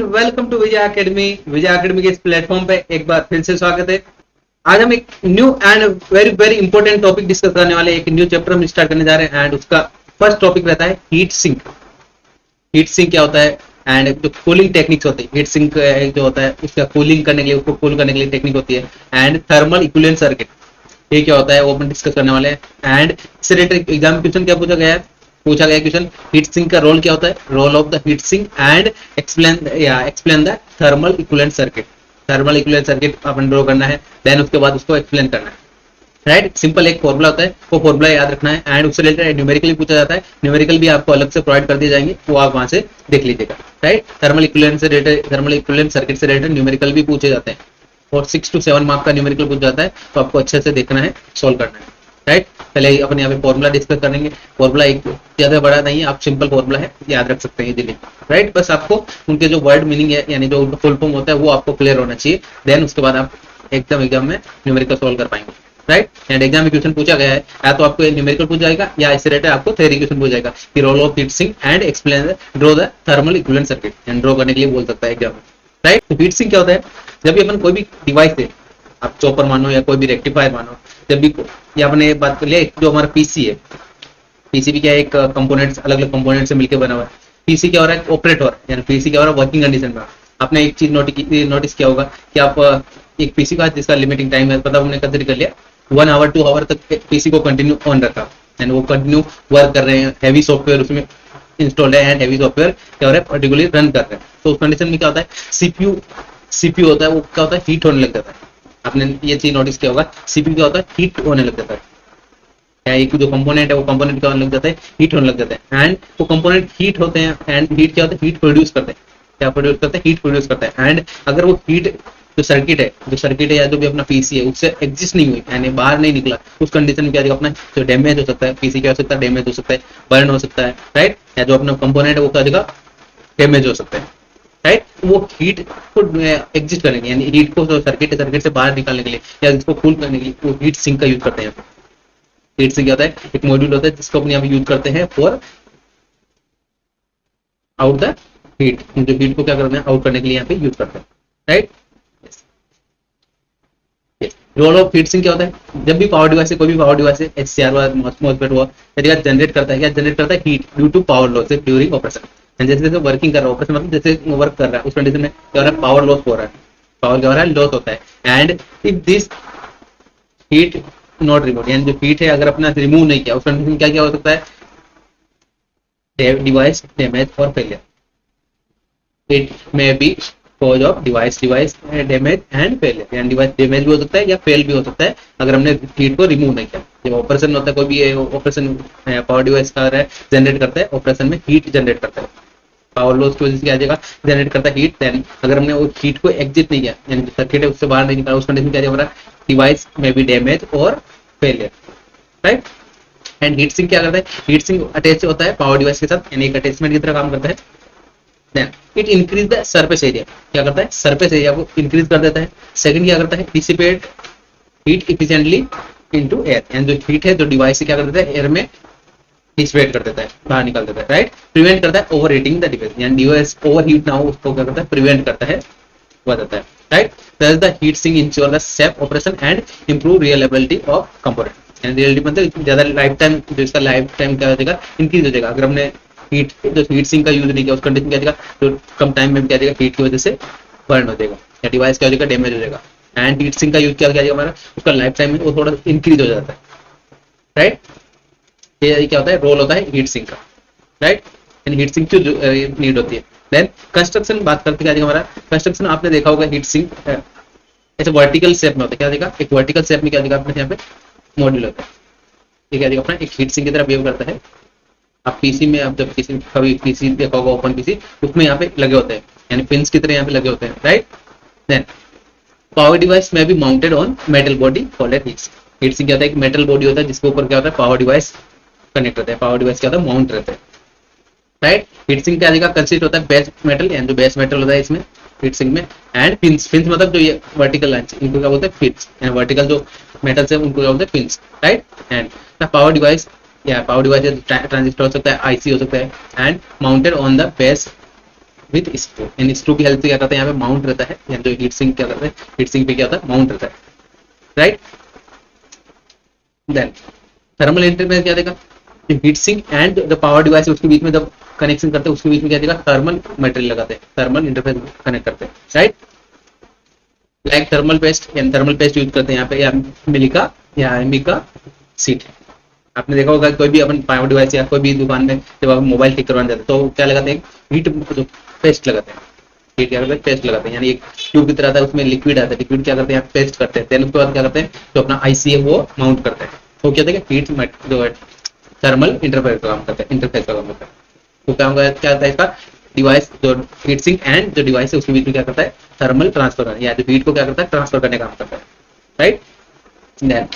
And welcome to Vijay academy. Vijay academy के इस platform पे एक बार फिर से स्वागत है। आज हम एक new and very very important topic discuss करने वाले, एक न्यू चैप्टर हम स्टार्ट करने जा रहे हैं एंड उसका फर्स्ट टॉपिक रहता है हीट सिंक। हीट सिंक क्या होता है एंड जो कूलिंग टेक्निक्स होती है, हीट सिंक जो होता है उसका कूलिंग करने के लिए, उसको कूल करने के लिए टेक्निक होती है एंड थर्मल इक्विवेलेंट सर्किट, ये क्या होता है वो अपन डिस्कस करने वाले हैं। एंड इससे रिलेटेड एग्जाम क्वेश्चन क्या पूछा गया क्वेश्चन, हीट सिंक का रोल क्या होता है, role of the heat sink and explain the thermal equivalent circuit. Thermal equivalent circuit अपन ड्रॉ करना है, देन उसके बाद उसको एक्सप्लेन करना है। राइट, सिंपल एक फॉर्मूला होता है, वो फॉर्मूला याद रखना है एंड उससे रिलेटेड न्यूमेरिकली पूछा जाता है। न्यूमेरिकल भी आपको अलग से प्रोवाइड कर दिए जाएंगे, वो आप वहां से देख लीजिएगा। राइट, थर्मल इक्विवेलेंट से रिलेटेड, थर्मल इक्विवेलेंट सर्किट से रिलेटेड न्यूमेरिकल भी पूछे जाते हैं और 6 to 7 मार्क का न्यूमेरिकल पूछ जाता है, तो आपको अच्छे से देखना है, सोल्व करना है। राइट, पहले अपन यहाँ पे फॉर्मूला डिस्कस करेंगे। फॉर्मूला एक ज्यादा बड़ा नहीं है, आप सिंपल फॉर्मूला है, याद रख सकते हैं इजीली। राइट, बस आपको उनके जो वर्ड मीनिंग है यानी जो फुल फॉर्म होता है वो आपको क्लियर होना चाहिए, देन उसके बाद आप एग्जाम में न्यूमेरिकल सोल्व कर पाएंगे। राइट, एंड एग्जाम में क्वेश्चन पूछा गया है, या तो आपको न्यूमेरिकल पूछा जाएगा या इससे रिलेटेड आपको थ्योरी क्वेश्चन पूछा जाएगा कि role of heat sink and explain draw the thermal equivalent circuit, and draw करने के लिए बोल सकता है एग्जाम में। राइट, तो हीट सिंक क्या होता है, जब भी अपन कोई भी डिवाइस है, आप चॉपर मानो या कोई भी रेक्टिफायर मानो, जब भी ये आपने एक बात कर लिया, जो हमारा पीसी है, पीसी भी क्या है, एक कंपोनेंट्स, अलग अलग कंपोनेंट से मिलकर बना हुआ है। पीसी क्या हो रहा है, ऑपरेट हो रहा है, यानी पीसी क्या हो रहा है, वर्किंग कंडीशन में। आपने एक चीज नोटिस किया होगा कि आप एक पीसी का जिसका लिमिटिंग टाइम है, पता हमने कंसीडर कर लिया 1 आवर 2 आवर तक पीसी को कंटिन्यू ऑन रखा, यानी वो कंटिन्यू वर्क कर रहे हैं, हैवी सॉफ्टवेयर उसमें इंस्टॉल्ड है एंड हैवी सॉफ्टवेयर क्या हो रहा है, पर्टिकुलरली रन कर रहे हैं। तो उस कंडीशन में क्या होता है, सीपीयू होता है, वो क्या होता है, हीट होने लग जाता है। आपने ये चीज नोटिस किया होगा, सीपीयू क्या होता है, हीट होने लग जाता है। एक जो कंपोनेंट है वो कंपोनेंट क्या होने लग जाता है, हीट होने लग जाता है एंड वो कंपोनेंट हीट होते हैं एंड हीट क्या होता है, हीट प्रोड्यूस करते हैं। क्या प्रोड्यूस करते हैं, हीट प्रोड्यूस करते हैं। एंड अगर वो हीट जो सर्किट है या जो भी अपना पीसी है उससे एग्जिस्ट नहीं हुई, यानी बाहर नहीं निकला, उस कंडीशन में क्या अपना जो डैमेज हो सकता है, पीसी क्या हो सकता है, डैमेज हो सकता है, बर्न हो सकता है। राइट, या जो अपना कंपोनेंट है वो क्या जगह डैमेज हो सकता है। राइट, वो हीट को एग्जिस्ट करने के लिए, यानी हीट को सर्किट से बाहर निकालने के लिए या इसको कूल करने के लिए वो हीट सिंक का यूज करते हैं। हीट सिंक क्या होता है, एक मॉड्यूल होता है जिसको अपने यहाँ यूज करते हैं फॉर आउट द हीट, जो हीट को क्या करते हैं, आउट करने के लिए यहाँ पे यूज करते हैं। Right, role of heat sink क्या होता है, जब भी पावर डिवाइस है, कोई भी पावर डिवाइस है, एचसीआर हुआ, मॉसफेट हुआ, यदि जनरेट करता है, क्या जनरेट करता है, heat due to power loss during operation. जैसे जैसे वर्किंग कर रहा है, ऑपरेशन मतलब जैसे वर्क कर रहा है, उस कंडीशन में क्या हो रहा है, पावर लॉस हो रहा है, पावर क्या हो रहा है, लॉस होता है। And if this heat not remove, यानी जो हीट है अगर अपना रिमूव नहीं किया, उस कंडीशन में क्या क्या हो सकता है, डिवाइस डैमेज और failure. It may be cause of device damage and failure, यानी डिवाइस डैमेज भी हो सकता है या फेल भी हो सकता है अगर हमने हीट को रिमूव नहीं किया। जब ऑपरेशन होता है, कोई भी ऑपरेशन पावर डिवाइस का जनरेट करता है, ऑपरेशन में हीट जनरेट करता है, पावर लॉस की वजह से क्या जाएगा, जनरेट करता है हीट। देन अगर हमने वो हीट को एग्जिट नहीं किया, यानी सर्किट है उससे बाहर नहीं निकाला, उस कंडीशन में क्या हमारा डिवाइस में भी डैमेज और failure. Right, and heat sink क्या करता है, हीट सिंक अटैच होता है पावर डिवाइस के साथ, यानी एक अटैचमेंट की तरह काम करता है। Then it increase the surface area, क्या करता है, सरफेस एरिया को इंक्रीज कर देता है। सेकंड क्या करता है, dissipate heat efficiently into air, यानी जो हीट है जो डिवाइस से क्या कर देता है, एयर में डिसिपेट कर देता है, बाहर निकाल देता है। राइट, प्रिवेंट करता है ओवर हीटिंग द डिवाइस, यानी डिवाइस ओवर हीट ना हो उसको क्या करता है, प्रिवेंट करता है, बताता है। Right, thus the heat sink ensure the safe operation and improve reliability of component, यानी रियलिटी मतलब ज्यादा लाइफ टाइम, जो इसका लाइफ टाइम क्या हो जाएगा, इंक्रीज हो जाएगा। अगर हमने हीट सिंक का यूज नहीं किया, उस कंडीशन क्या जाएगा, तो कम टाइम में क्या जाएगा, हीट की वजह से बर्न हो जाएगा या डिवाइस क्या हो जाएगा, डैमेज हो जाएगा। एंड हीट सिंक का यूज क्या जाएगा हमारा, उसका लाइफ टाइम में वो थोड़ा इंक्रीज हो जाता है। राइट, ये क्या होता है, रोल होता है हीट सिंक का। राइट, एंड हीट सिंक जो नीड होती है। देन कंस्ट्रक्शन बात करते हैं, हमारा कंस्ट्रक्शन आपने देखा होगा, हीट सिंक ऐसे वर्टिकल शेप में होता है, क्या देखा, एक वर्टिकल शेप में क्या देखा आपने, यहाँ पे मॉड्यूल होता है, ये क्या देखा अपना एक हीट सिंक की तरह बिहेव करता है। आप पीसी में, आप जब किसी कभी पीसी देखा होगा, ओपन पीसी, उसमें यहाँ पे लगे होते हैं, यानी पिंस की तरह यहाँ पे लगे होते हैं। राइट, देन पावर डिवाइस में भी mounted on metal body called heat sink. Heat sink क्या होता है, एक मेटल बॉडी होता है जिसके ऊपर क्या होता है, पावर डिवाइस कनेक्ट होता है, पावर डिवाइस क्या होता है, माउंट रहता है। राइट, हीट सिंक क्या जगह कंसिस्ट होता है, बेस मेटल, यानी जो बेस मेटल होता है इसमें हीट सिंक में, एंड पिंस मतलब जो ये वर्टिकल लाइंस, इनको क्या बोलते हैं, पिंस, यानी वर्टिकल जो मेटल्स है उनको क्या बोलते हैं, pins. Right, and the power device या पावर डिवाइस ट्रांजिस्टर हो सकता है, आईसी हो सकता है, and mounted on the base with screw, यानी स्क्रू की हेल्प से क्या करते हैं यहाँ पे माउंट रहता है, यानी जो हीट सिंक क्या करते हैं, हीट सिंक पे क्या होता है माउंट रहता है, राइट। देन थर्मल इंटरफेस क्या देगा, heat sink and the power device उसके बीच में जब कनेक्शन करते हैं उसके बीच में क्या देगा, थर्मल मटेरियल लगाते हैं, थर्मल इंटरफेस कनेक्ट करते हैं, राइट। लाइक थर्मल पेस्ट, यानी थर्मल पेस्ट यूज करते हैं यहाँ पे, या मिलिका या एमिका सीट। आपने देखा होगा कोई भी अपन पावर डिवाइस या कोई भी दुकान में जब आप मोबाइल ठीक करवाने जाते हैं तो क्या लगाते हैं, हीट पेस्ट लगाते हैं, हीट क्या करते हैं पेस्ट लगाते हैं, यानी एक ट्यूब की तरह आता है उसमें लिक्विड आता है, लिक्विड क्या करते हैं पेस्ट करते हैं, देन उसके बाद क्या करते हैं जो अपना आईसी है वो माउंट करते हैं, तो क्या देखिए हीट जो थर्मल इंटरफेस का काम करते हैं, इंटरफेस का काम करता है। तो क्या होता है इसका डिवाइस जो हीट सिंक एंड जो डिवाइस है उसके बीच में क्या करता है थर्मल ट्रांसफर करना, या जो हीट को क्या करता है ट्रांसफर करने का काम करता है, right. Then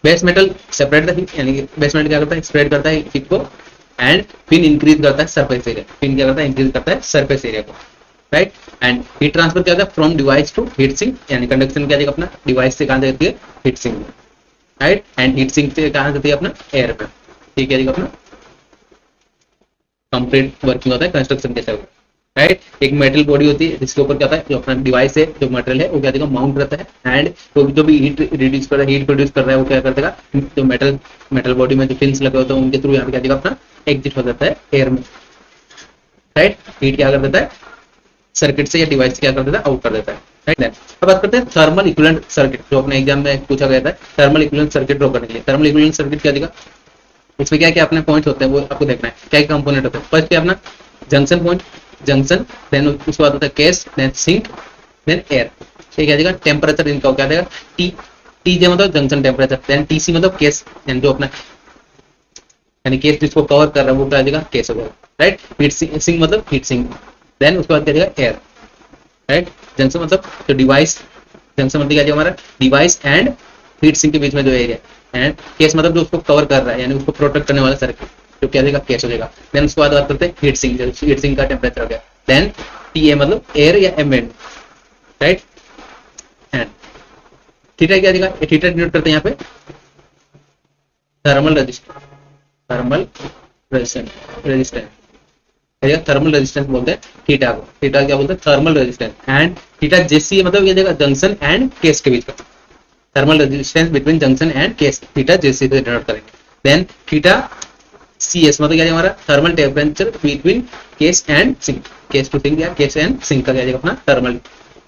base metal separate the heat, यानी बेस मेटल क्या करता है स्प्रेड करता है हीट को, एंड फिन इंक्रीज करता है सरफेस एरिया, फिन क्या करता है इंक्रीज करता है सरफेस एरिया को, राइट। एंड हीट ट्रांसफर क्या होता है from device to heat sink, यानी कंडक्शन क्या अपना डिवाइस से कहां जाती है हीट सिंक में, राइट। एंड हीट सिंक से कहां जाती है अपना एयर पे, ठीक है अपना कंप्लीट वर्किंग होता है कंस्ट्रक्शन कैसे होगा, राइट। एक मेटल बॉडी होती है जिसके ऊपर क्या होता है जो अपना डिवाइस है जो मटेरियल है वो क्या देगा माउंट रहता है, एंड तो जो भी हीट रिड्यूस कर रहा है हीट प्रोड्यूस कर रहा है वो क्या कर देगा जो मेटल बॉडी में जो फिन्स लगे होते हैं उनके थ्रू यहाँ पे क्या देगा अपना एग्जिट हो जाता है एयर में, राइट। हीट क्या कर देता है सर्किट से या डिवाइस से क्या कर देता है आउट कर देता है, राइट। अब बात करते हैं थर्मल इक्विवेलेंट सर्किट, जो अपने एग्जाम में पूछा गया था, थर्मल इक्विवेलेंट सर्किट ड्रॉ करने के लिए। थर्मल इक्विवेलेंट सर्किट क्या देगा, इसमें क्या क्या अपने पॉइंट होते हैं वो आपको देखना है, क्या क्या कंपोनेंट होते हैं। फर्स्ट क्या अपना जंक्शन पॉइंट, जंक्शन, देन उसके बाद होता है case, then sink, then air, ठीक है। टेम्परेचर इनका क्या देगा टी, टी जे मतलब जंक्शन टेम्परेचर, देन टीसी मतलब केस, यानी जो अपना यानी केस जिसको कवर कर रहा है वो क्या देगा केस हो जाएगा, राइट। हीट सिंक मतलब हीट सिंक, देन उसके बाद क्या देगा एयर, राइट। जंक्शन मतलब जो डिवाइस, जंक्शन मतलब क्या हमारा डिवाइस एंड हीट सिंक के बीच में जो एरिया, एंड केस मतलब जो उसको कवर कर रहा है यानी उसको प्रोटेक्ट करने वाला सर्किट जो क्या देगा केस हो जाएगा। देन उसके बाद बात करते हैं हीट सिंक, हीट सिंक का टेम्परेचर हो गया, देन टीए मतलब एयर या एम्बिएंट, राइट। एंड थीटा क्या देगा, थीटा डिनोट करते हैं यहाँ पे thermal resistance, thermal resistance thermal resistance बोलते हैं थीटा को, थीटा क्या बोलते हैं thermal resistance, and theta JC मतलब ये देगा जंक्शन एंड केस के बीच का thermal resistance between junction and case, theta JC से डिनोट करेंगे। देन थीटा सीएस मतलब क्या हमारा thermal temperature between case and sink, case to sink या केस एंड सिंक का क्या देगा अपना thermal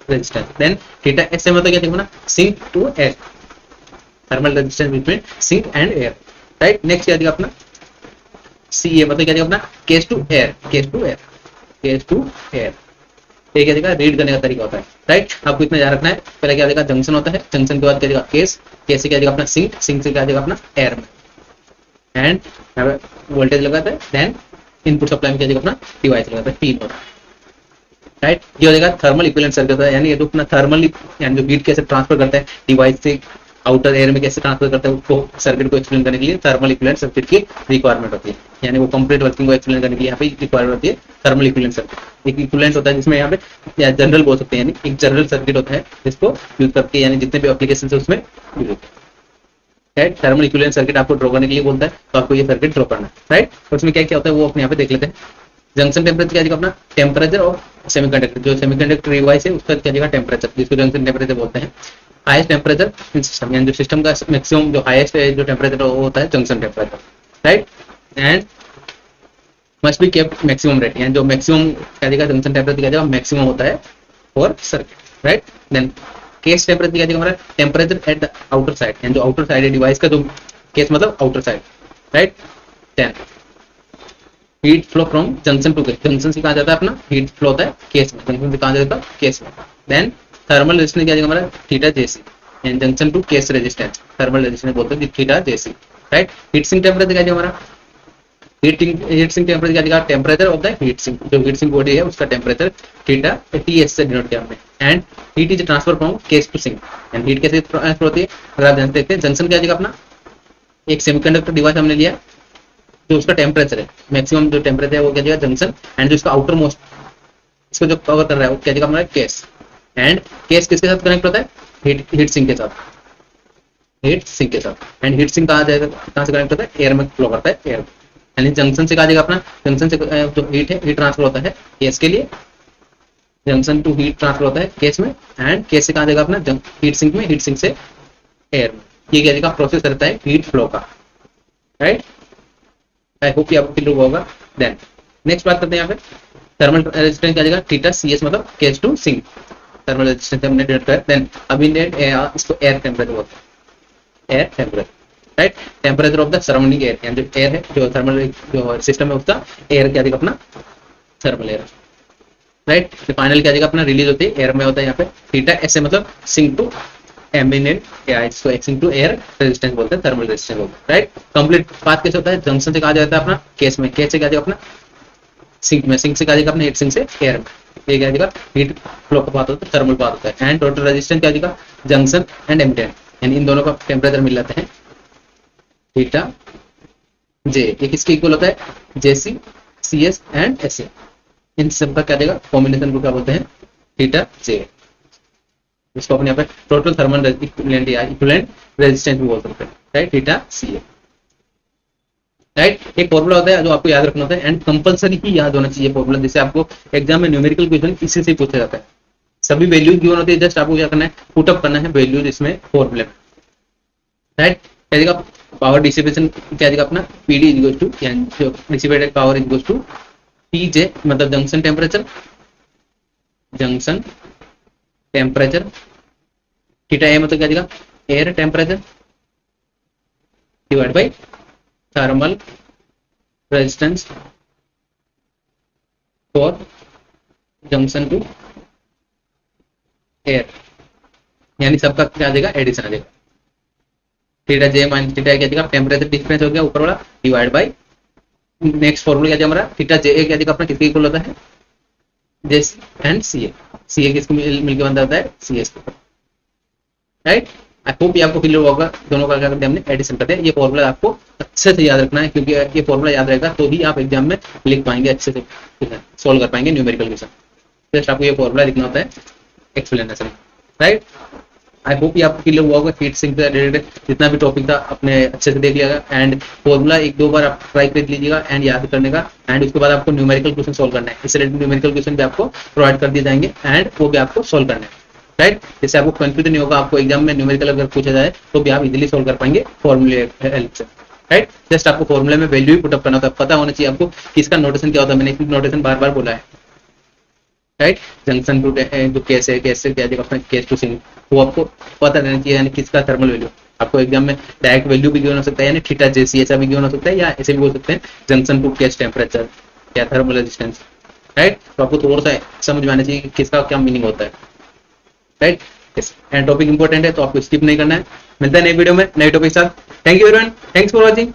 resistance. Then theta S मतलब क्या देगा अपना sink to air, thermal resistance between sink and air, right. Next क्या देगा अपना सी ए मतलब क्या देगा अपना case to air, case to air, case to air, ये क्या देगा रीड करने का तरीका होता है, राइट। आपको इतना याद रखना है, पहले क्या देगा जंक्शन होता है, जंक्शन के बाद क्या देगा केस, केस से क्या देगा अपना सिंक, सिंक से क्या देगा अपना एयर में, एंड यहाँ पे वोल्टेज लगाता है, देन इनपुट सप्लाई में क्या देगा अपना डिवाइस लगाता है, तीन होता है, राइट। ये हो जाएगा थर्मल इक्विवेलेंट सर्किट होता है, यानी ये जो अपना थर्मल यानी जो हीट कैसे ट्रांसफर करता है डिवाइस से आउटर एयर में कैसे ट्रांसफर करता है उसको सर्किट को एक्सप्लेन करने के लिए थर्मल इक्विवेलेंट सर्किट की रिक्वायरमेंट होती है, यानी वो कंप्लीट वर्किंग को एक्सप्लेन करने के लिए यहाँ पे रिक्वायरमेंट होती है थर्मल इक्विवेलेंट सर्किट। एक इक्विवेलेंट होता है जिसमें यहाँ पे या जनरल बोल सकते हैं, यानी एक जनरल सर्किट होता है जिसको यूज करके यानी जितने भी एप्लीकेशन है उसमें यूज होते हैं, थर्मल इक्विवेलेंट सर्किट आपको ड्रॉ करने के लिए बोलता है, तो आपको ये सर्किट ड्रॉ करना है, राइट। उसमें क्या क्या होता है वो अपने यहाँ पे देख लेते हैं। जंक्शन टेम्परेचर क्या देगा अपना टेम्परेचर और सेमीकंडक्टर, जो सेमीकंडक्टर डिवाइस है उसका क्या देगा टेम्परेचर, जिसको जंक्शन टेम्परेचर बोलते हैं। हाईएस्ट टेम्परेचर इन सिस्टम, यानी जो सिस्टम का मैक्सिमम जो हाईएस्ट जो टेम्परेचर वो होता है junction temperature, right. And must be kept maximum rate, यानी जो मैक्सिमम क्या देगा जंक्शन टेम्परेचर क्या देगा मैक्सिमम होता है for circuit, right. Then case temperature क्या देगा हमारा temperature at the outer side, यानी जो आउटर साइड है डिवाइस का, जो केस मतलब outer side, right. Then heat flow from junction to case, junction से कहा जाता है अपना हीट फ्लो होता है केस में, जंक्शन से कहा जाता है केस में। देन थर्मल रेजिस्टेंस क्या देगा हमारा theta JC, and junction to case resistance thermal resistance बोलते हैं theta JC, right. Heat sink temperature क्या देगा हमारा हीट सिंक टेम्परेचर क्या देगा temperature of the heat sink, जो हीट सिंक बॉडी है उसका टेम्परेचर थीटा टीएस से डिनोट किया हमने। And heat is transfer from case to sink, and heat कैसे ट्रांसफर होती है अगर आप जानते हैं। जंक्शन क्या देगा अपना एक सेमीकंडक्टर डिवाइस हमने लिया जो उसका टेम्परेचर है मैक्सिमम जो टेम्परेचर है वो क्या देगा जंक्शन, एंड जो इसका आउटर मोस्ट इसको जो कवर कर रहा है वो क्या देगा हमारा केस, एंड केस किसके साथ कनेक्ट होता है हीट सिंक के साथ, हीट सिंक के साथ। एंड हीट सिंक कहाँ जाएगा कहाँ से कनेक्ट होता है एयर में फ्लो करता है एयर, यानी जंक्शन से कहा जाएगा अपना जंक्शन से जो हीट है हीट ट्रांसफर होता है केस के लिए, जंक्शन टू हीट ट्रांसफर होता है केस में, एंड केस से कहा जाएगा अपना हीट सिंक में, हीट सिंक से एयर में। ये क्या जाएगा प्रोसेस रहता है हीट फ्लो का, राइट। आई होप ये आपको क्लियर हुआ होगा। देन नेक्स्ट बात करते हैं यहाँ पे थर्मल रेजिस्टेंस क्या जाएगा थीटा CS मतलब case to sink, thermal resistance हमने डिनोट किया। देन अभी इसको एयर टेम्परेचर बोलते हैं, air temperature, right. Temperature of the surrounding air, यानी जो एयर है, जो थर्मल जो सिस्टम है उसका एयर क्या जाएगा अपना थर्मल एयर, राइट। फाइनल क्या जाएगा अपना रिलीज होती है एयर में होता है यहाँ पे थीटा ऐसे मतलब सिंक टू एम्बिएंट या इसको एक्सिंग टू एयर रेजिस्टेंस बोलते हैं, थर्मल रेजिस्टेंस बोलते हैं, राइट। कंप्लीट बात कैसे होता है जंक्शन से कहा जाता है अपना केस में, केस से कहा जाएगा अपना सिंक में, सिंक से कहा जाएगा अपना हीट सिंक से एयर में। ये क्या जाएगा हीट फ्लो का बात होता है, थर्मल बात होता है। एंड टोटल रेजिस्टेंस क्या जाएगा जंक्शन एंड एम्बिएंट, यानी इन दोनों का टेम्परेचर मिल जाते हैं थीटा जे। ये किसके इक्वल होता है JC CS एंड SA, इन सब का क्या देगा कॉम्बिनेशन को क्या बोलते हैं थीटा जे। इसको अपने यहाँ पे टोटल थर्मल इक्विवेलेंट या इक्विवेलेंट रेजिस्टेंस भी बोल सकते हैं, राइट, थीटा CA, राइट। एक फॉर्मूला होता है जो आपको याद रखना होता है एंड कंपलसरी ही याद होना चाहिए फॉर्मूला, जिससे आपको एग्जाम में न्यूमेरिकल क्वेश्चन इसी से पूछा जाता है। सभी वैल्यूज गिवन होती है, जस्ट आपको क्या करना है पुटअप करना है वैल्यूज इसमें फॉर्मूले में, राइट। क्या देगा पावर डिसिपेशन क्या देगा अपना PD इक्वल टू, यानी जो dissipated power equal to TJ मतलब junction temperature, junction temperature, theta A मतलब क्या देगा air temperature divide by thermal resistance for junction to air, यानी सबका क्या आ जाएगा एडिशन आ जाएगा। थीटा J माइनस थीटा क्या देगा टेम्परेचर डिफरेंस हो गया ऊपर वाला डिवाइड बाय नेक्स्ट फॉर्मूला क्या हमारा थीटा JA क्या देगा अपना किसके इक्वल होता है JC एंड CA, CA किसको मिलकर बनता होता है CS, राइट। आई होप ये आपको क्लियर होगा, दोनों का क्या करते हैं हमने एडिशन करते हैं। ये फॉर्मूला आपको अच्छे से याद रखना है, क्योंकि ये फॉर्मूला याद रहेगा तो ही आप एग्जाम में लिख पाएंगे, अच्छे से सोल्व कर पाएंगे न्यूमेरिकल क्वेश्चन। जस्ट आपको ये फॉर्मूला लिखना होता है एक्सप्लेनेशन, राइट। आई होप ये आपको क्लियर हुआ होगा। हीट सिंक से रिलेटेड जितना भी टॉपिक था अपने अच्छे से देख लिएगा, एंड फॉर्मूला एक दो बार आप ट्राई कर लीजिएगा एंड याद करने का, एंड उसके बाद आपको न्यूमेरिकल क्वेश्चन सोल्व करना है। इससे रिलेटेड न्यूमेरिकल क्वेश्चन भी आपको प्रोवाइड कर दिए जाएंगे एंड वो भी आपको सोल्व करना है, राइट। जिससे आपको कंफ्यूजन नहीं होगा, आपको एग्जाम में न्यूमेरिकल अगर पूछा जाए तो भी आप इजीली सोल्व कर पाएंगे फॉर्मूले हेल्प से, राइट। जस्ट आपको फॉर्मूले में वैल्यू ही पुटअप करना होता है, पता होना चाहिए आपको किसका नोटेशन क्या होता है। मैंने इसमें नोटेशन बार बार बोला है, राइट। जंक्शन टू जो केस है, केस से क्या जाएगा अपना केस टू सिंक, वो आपको पता रहना चाहिए, यानी किसका थर्मल वैल्यू। आपको एग्जाम में डायरेक्ट वैल्यू भी गिवन हो सकता है, यानी थीटा JC ऐसा भी गिवन हो सकता है, या ऐसे भी बोल सकते हैं जंक्शन टू केस टेम्परेचर या थर्मल रेजिस्टेंस, राइट। तो आपको थोड़ा सा समझ में आना चाहिए कि किसका क्या मीनिंग होता है, राइट। एंड टॉपिक इंपॉर्टेंट है तो आपको स्किप नहीं करना है। मिलता है नई वीडियो में नए टॉपिक के साथ। Thank you everyone, thanks for watching.